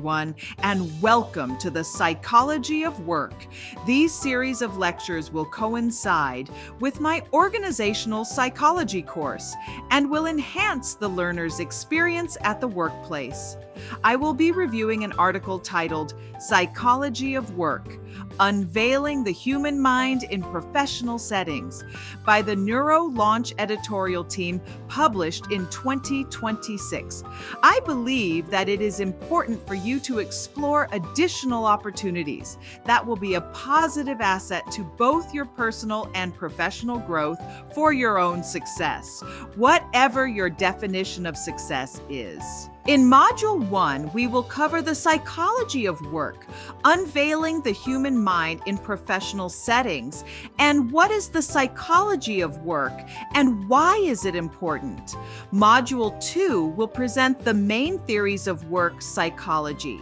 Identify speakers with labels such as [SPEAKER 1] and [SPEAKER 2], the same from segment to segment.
[SPEAKER 1] everyone, and welcome to the Psychology of Work. These series of lectures will coincide with my organizational psychology course and will enhance the learner's experience at the workplace. I will be reviewing an article titled Psychology of Work: Unveiling the Human Mind in Professional Settings by the NeuroLaunch editorial team, published in 2026. I believe that it is important for you to explore additional opportunities that will be a positive asset to both your personal and professional growth for your own success, whatever your definition of success is. In Module 1, we will cover the psychology of work, unveiling the human mind in professional settings, and what is the psychology of work and why is it important. Module 2 will present the main theories of work psychology.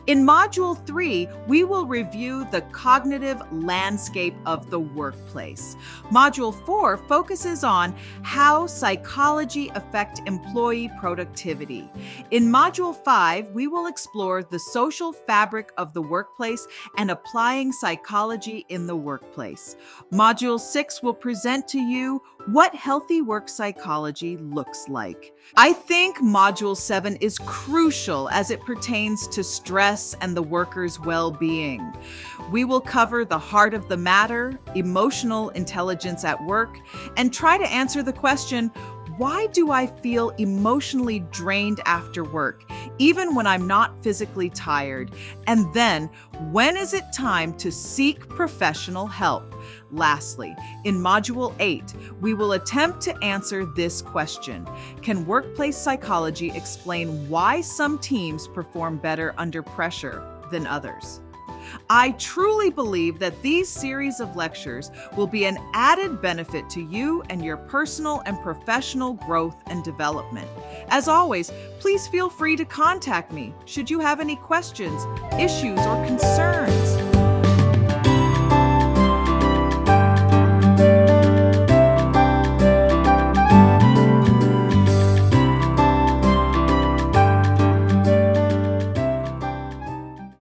[SPEAKER 1] In Module 3, we will review the cognitive landscape of the workplace. Module 4 focuses on how psychology affects employee productivity. In Module 5, we will explore the social fabric of the workplace and applying psychology in the workplace. Module 6 will present to you what healthy work psychology looks like. I think Module 7 is crucial as it pertains to stress and the worker's well-being. We will cover the heart of the matter, emotional intelligence at work, and try to answer the question, why do I feel emotionally drained after work, even when I'm not physically tired? And then, when is it time to seek professional help? Lastly, in Module 8, we will attempt to answer this question: can workplace psychology explain why some teams perform better under pressure than others? I truly believe that these series of lectures will be an added benefit to you and your personal and professional growth and development. As always, please feel free to contact me should you have any questions, issues, or concerns.